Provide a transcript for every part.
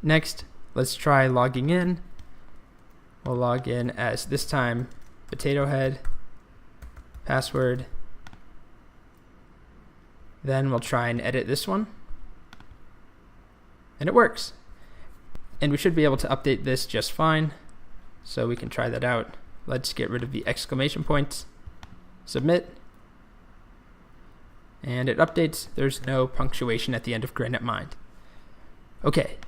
Next, let's try logging in. We'll log in as this time potato head, password. Then we'll try and edit this one. And it works. And we should be able to update this just fine. So we can try that out. Let's get rid of the exclamation points. Submit. And it updates. There's no punctuation at the end of Granite Mind. Okay.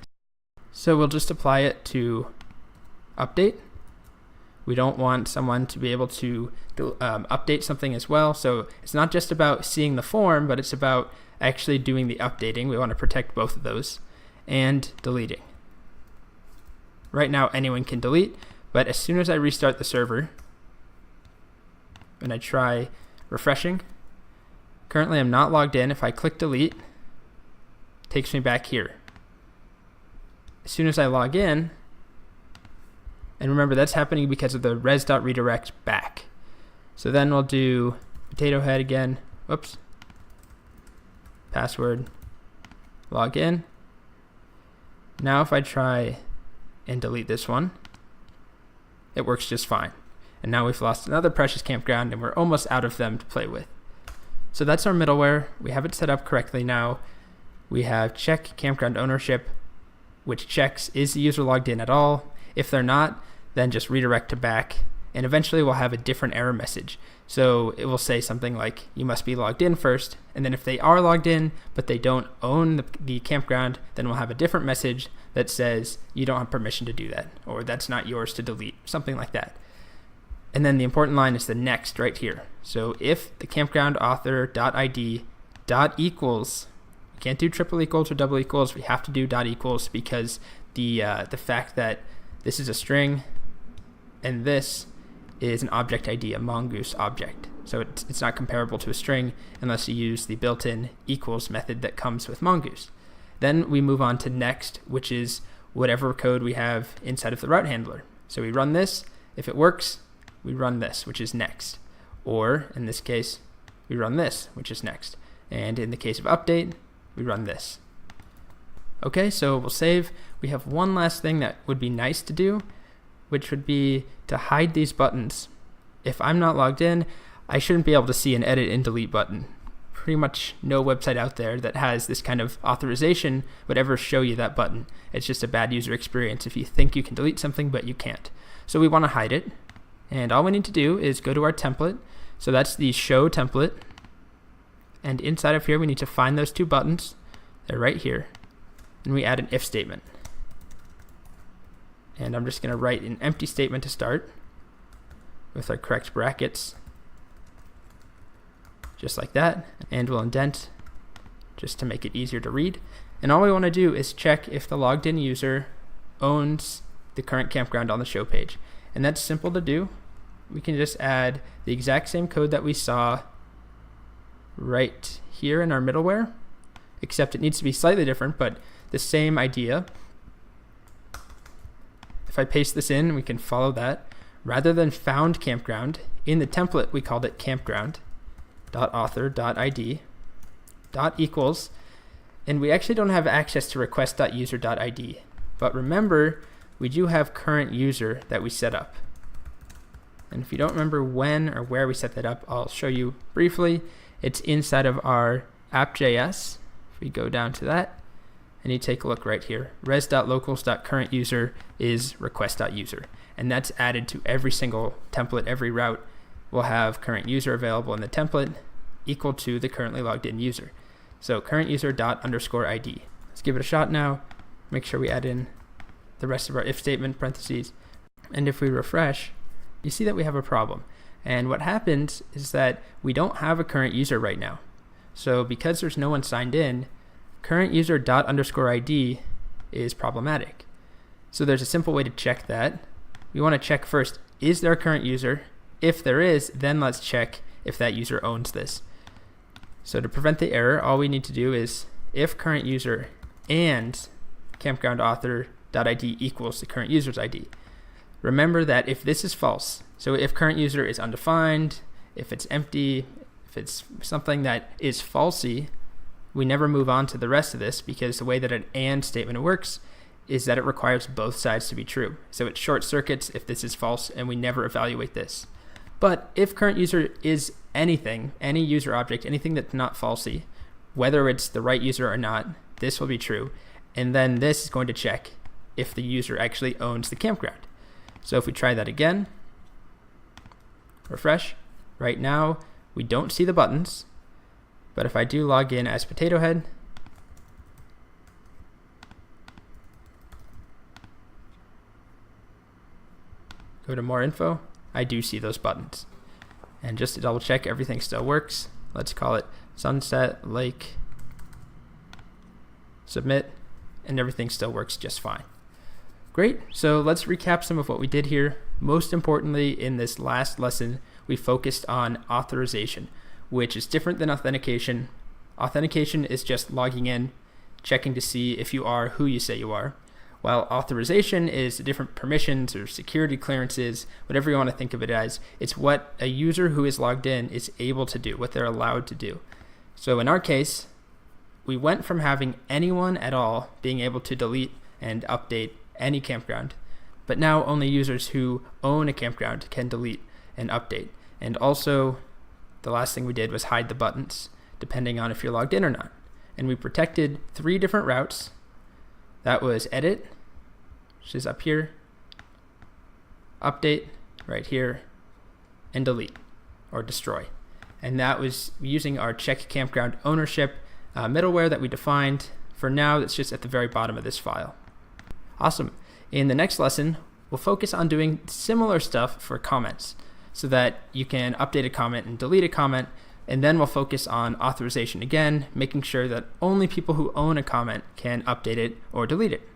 So we'll just apply it to update. We don't want someone to be able to update something as well. So it's not just about seeing the form, but it's about actually doing the updating. We want to protect both of those. And deleting. Right now anyone can delete, but as soon as I restart the server and I try refreshing, currently I'm not logged in. If I click delete, it takes me back here. As soon as I log in, and remember that's happening because of the res.redirect back. So then we'll do potato head again, whoops, password, log in. Now if I try and delete this one, it works just fine. And now we've lost another precious campground and we're almost out of them to play with. So that's our middleware. We have it set up correctly now. We have check campground ownership, which checks is the user logged in at all. If they're not, then just redirect to back, and eventually we'll have a different error message. So it will say something like, you must be logged in first, and then if they are logged in, but they don't own the campground, then we'll have a different message that says, you don't have permission to do that, or that's not yours to delete, something like that. And then the important line is the next right here. So if the campground author.id dot equals, we can't do triple equals or double equals, we have to do dot equals because the fact that this is a string and this is an object ID, a mongoose object. So it's not comparable to a string unless you use the built-in equals method that comes with mongoose. Then we move on to next, which is whatever code we have inside of the route handler. So we run this. If it works, we run this, which is next. Or in this case, we run this, which is next. And in the case of update, we run this. Okay, so we'll save. We have one last thing that would be nice to do, which would be to hide these buttons. If I'm not logged in, I shouldn't be able to see an edit and delete button. Pretty much no website out there that has this kind of authorization would ever show you that button. It's just a bad user experience if you think you can delete something but you can't. So we want to hide it, and all we need to do is go to our template. So that's the show template, and inside of here we need to find those two buttons. They're right here, and we add an if statement. And I'm just going to write an empty statement to start with our correct brackets, just like that, and we'll indent just to make it easier to read. And all we want to do is check if the logged in user owns the current campground on the show page. And that's simple to do. We can just add the exact same code that we saw right here in our middleware, except it needs to be slightly different, but the same idea. If I paste this in, we can follow that. Rather than found campground, in the template we called it campground.author.id equals, and we actually don't have access to request.user.id, but remember we do have current user that we set up. And if you don't remember when or where we set that up, I'll show you briefly. It's inside of our app.js. If we go down to that, and you take a look right here, res.locals.current_user is request.user, and that's added to every single template. Every route will have current user available in the template equal to the currently logged in user. So current user ._ID. Let's give it a shot now. Make sure we add in the rest of our if statement parentheses, and if we refresh, you see that we have a problem. And what happens is that we don't have a current user right now. So because there's no one signed in, current user ._ID is problematic. So there's a simple way to check that. We want to check first, is there a current user? If there is, then let's check if that user owns this. So to prevent the error, all we need to do is if current user and campground author.id equals the current user's ID. Remember that if this is false, so if current user is undefined, if it's empty, if it's something that is falsy, we never move on to the rest of this, because the way that an AND statement works is that it requires both sides to be true. So it short circuits if this is false, and we never evaluate this. But if current user is anything, any user object, anything that's not falsy, whether it's the right user or not, this will be true. And then this is going to check if the user actually owns the campground. So if we try that again, refresh, right now we don't see the buttons, but if I do log in as Potato Head, go to more info, I do see those buttons. And just to double check everything still works, let's call it Sunset Lake Submit, and everything still works just fine. Great, so let's recap some of what we did here. Most importantly, in this last lesson, we focused on authorization, which is different than authentication. Authentication is just logging in, checking to see if you are who you say you are, while authorization is different permissions or security clearances, whatever you want to think of it as. It's what a user who is logged in is able to do, what they're allowed to do. So in our case, we went from having anyone at all being able to delete and update any campground, but now only users who own a campground can delete and update. And also, the last thing we did was hide the buttons, depending on if you're logged in or not. And we protected 3 different routes. That was edit, which is up here, update, right here, and delete, or destroy. And that was using our check campground ownership middleware that we defined. For now, it's just at the very bottom of this file. Awesome. In the next lesson, we'll focus on doing similar stuff for comments so that you can update a comment and delete a comment, and then we'll focus on authorization again, making sure that only people who own a comment can update it or delete it.